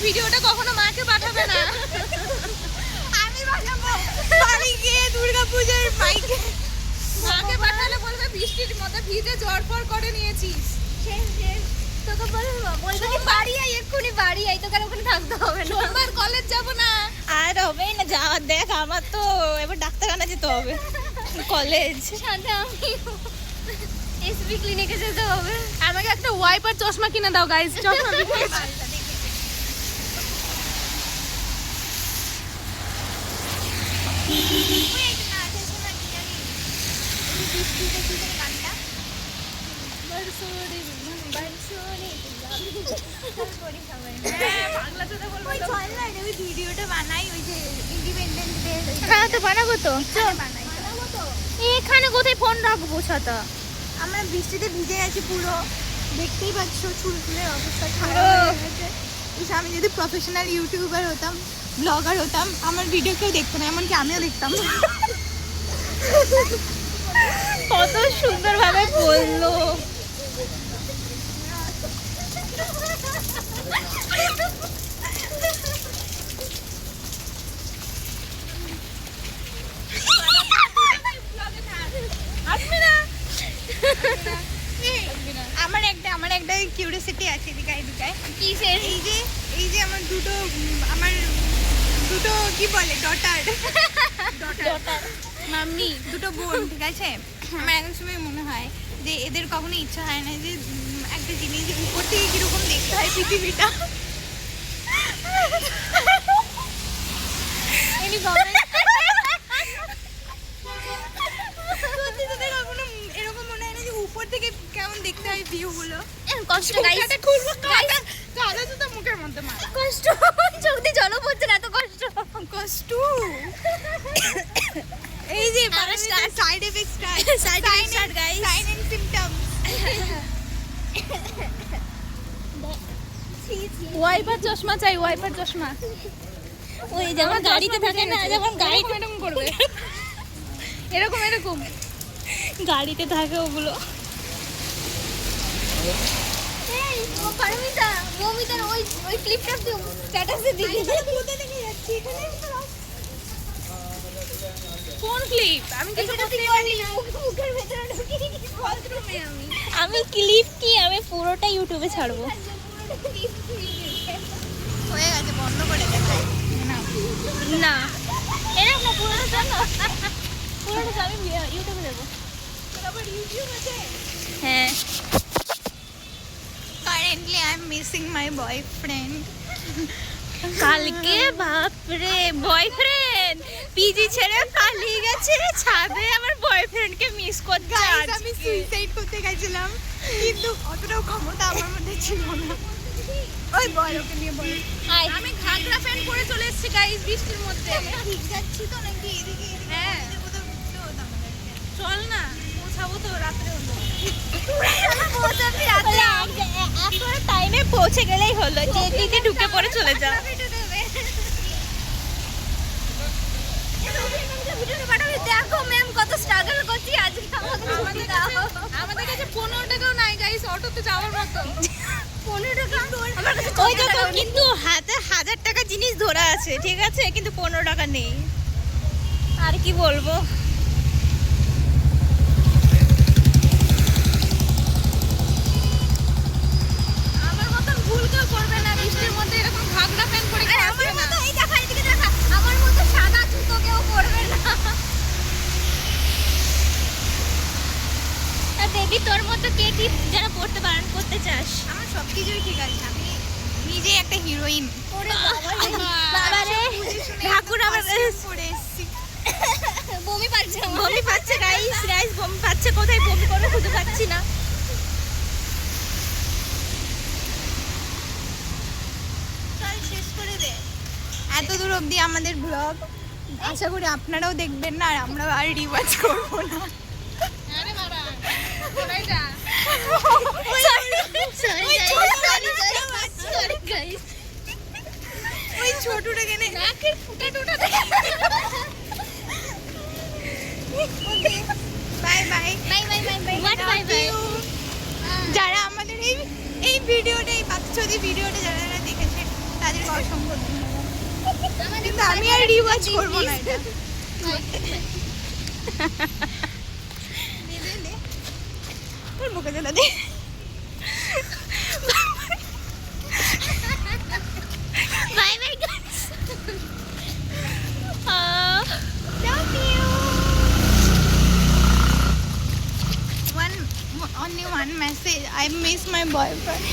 ভিডিওটা কখনো মাকে পাঠাবে না। আমি পাঠাবো বাড়ি গিয়ে দুর্গাপূজার বাইকে। মাকে পাঠালে বলবে বৃষ্টির মধ্যে ভিজে জ্বর ফর করে নিয়েছিস। তোকে বলবে কি বাড়ি আই, এক্ষুনি বাড়ি আই, তোকে আর ওখানে থাকতে হবে না। সোমবার কলেজ যাব না। আর হবে না যাওয়ার, দেখ আমার তো এবার ডাক্তারখানা যেতে হবে, কলেজ সাথে আমি এসবি ক্লিনিকে যেতে হবে। আমাকে একটা ওয়াইপার চশমা কিনে দাও গাইস। চশমা ভিডিওটা বানাই, ওই যে ইন্ডিপেন্ডেন্স ডে। হ্যাঁ তো বানাবো তো। বানাবো তো। এখানে কোথায় ফোন রাখবো ছাতা? আমরা বৃষ্টিতে ভিজে গেছি পুরো, দেখতেই পাচ্ছ চুলগুলোর অবস্থা খারাপ হয়ে গেছে। ইস, আমি যদি প্রফেশনাল ইউটিউবার হতাম, ব্লগার হতাম, আমার ভিডিও কেউ দেখতো না, এমনকি আমিও দেখতাম। কত সুন্দরভাবে বললো। আমার একটা কিউরিওসিটি আছে, এদিকায় কিসের? এই যে আমার দুটো কি বলে ডটার মাম্মি দুটো বোন, ঠিক আছে? আমার এক সময় মনে হয় যে এদের কখনো ইচ্ছা হয় না যে একটা জিনিস উপর থেকে কিরকম দেখতে হয় পৃথিবীটা। সত্যি তোদের কখনো এরকম মনে হয় না যে উপর থেকে কেমন দেখতে হয় ভিউ গুলো? কষ্ট গাইস, খুলবো কাদা তো মুখের মধ্যে মারা। কষ্ট, চোখ দিয়ে জল পড়ছে না, এত কষ্ট। কষ্ট। এই যে side effect guys, sign and symptoms. Wiper চশমা চাই, ওয়াইপার চশমা। ওই যেমন গাড়িতে থাকে না, যেমন গাড়ি এরকম করবে, এরকম এরকম গাড়িতে থাকে ওগুলো। এই ও পারমিতা, মমিতার ওই ক্লিপটা তুই স্ট্যাটাসে দিবি। কোথা থেকে যাচ্ছি এখানে? কোন ক্লিপ? আমি কিছু করতে পারি না, মুখের ভেতরে ঢুকি বাথরুমে। আমি ক্লিপ কি, আমি পুরোটা ইউটিউবে ছাড়বো। হয়ে গেছে, বন্ধ করে দে ভাই। না এরকম না, পুরোটা জানো, পুরোটা আমি ইউটিউবে দেবো। তোর আবার ইউটিউব আছে? হ্যাঁ। Currently I am missing my boyfriend. কালকে বাপরে বয়ফ্রেন্ড পিজি ছেড়ে পালিয়ে গেছে, ছাদে আমার বয়ফ্রেন্ডকে মিস করতে। গাইস, আমি সুইসাইড করতে গেছিলাম, কিন্তু অতটাও ক্ষমতা আমার মধ্যে ছিল না। ওই বল, ওকে নিয়ে বল। আমি ঘাগরা প্যান্ট পরে চলে এসেছি গাইস বৃষ্টির মধ্যে। ঠিক যাচ্ছি তো নাকি? এদিকে হ্যাঁ কোথাও ঘুরতে হতো আমাদেরকে। চল না, পৌঁছাবো তো, রাত্রে হলো। পৌঁছাবি রাতে? একবার টাইমে পৌঁছে গেলেই হলো, যেদিকে ঢুকে পড়ে চলে যা। দেখো ম্যাম কত স্ট্রাগল করছি আজকে, আমাদের কাছে 15 টাকাও নাই গাইস অটোতে যাওয়ার মতো। 15 টাকা আমার কাছে। ওই দেখো, কিন্তু হাতে 1000 টাকা জিনিস ধরা আছে, ঠিক আছে, কিন্তু 15 টাকা নেই। আর কি বলবো? আমার মতন ভুল কেউ করবে না বৃষ্টির মধ্যে এরকম ঘাগরা প্যান্ট পরে। আমার মতো, এই দেখা, এদিকে দেখা, আমার মতো সাদা জুতো কেউ পরবে না। আর বেবি, তোর মতো কে কি যেন পড়তে বারণ করতে চাস? আমার সবকিছুই ঠিক আছে, আমি নিজেই একটা হিরোইন। বাবা রে, ঠাকুর আমার পড়ে এসেছি। বমি পাচ্ছে, বমি পাচ্ছে গাইস, বমি পাচ্ছে। কোথায় বমি করবে খুঁজে পাচ্ছি না। চল শেষ করে দে। এত দূর অবধি আমাদের ব্লগ, আশা করি আপনারাও দেখবেন না, আর আমরা আর রিওয়াচ করবো না। আরে বাবা কোথায় যা? ওই ছোটটাকে নাকের ফুটা টুটা bye bye bye bye bye bye bye bye. যারা আমাদের এই ভিডিওটা, এই বাচ্চাদের ভিডিওটা যারা দেখেছেন তাদেরকে অসংখ্য ধন্যবাদ। কিন্তু আমি আর রিওয়াজ করবো না এটা। তোর বুকে চলে দে। Bye bye guys. Love you. Only one message. I miss my boyfriend.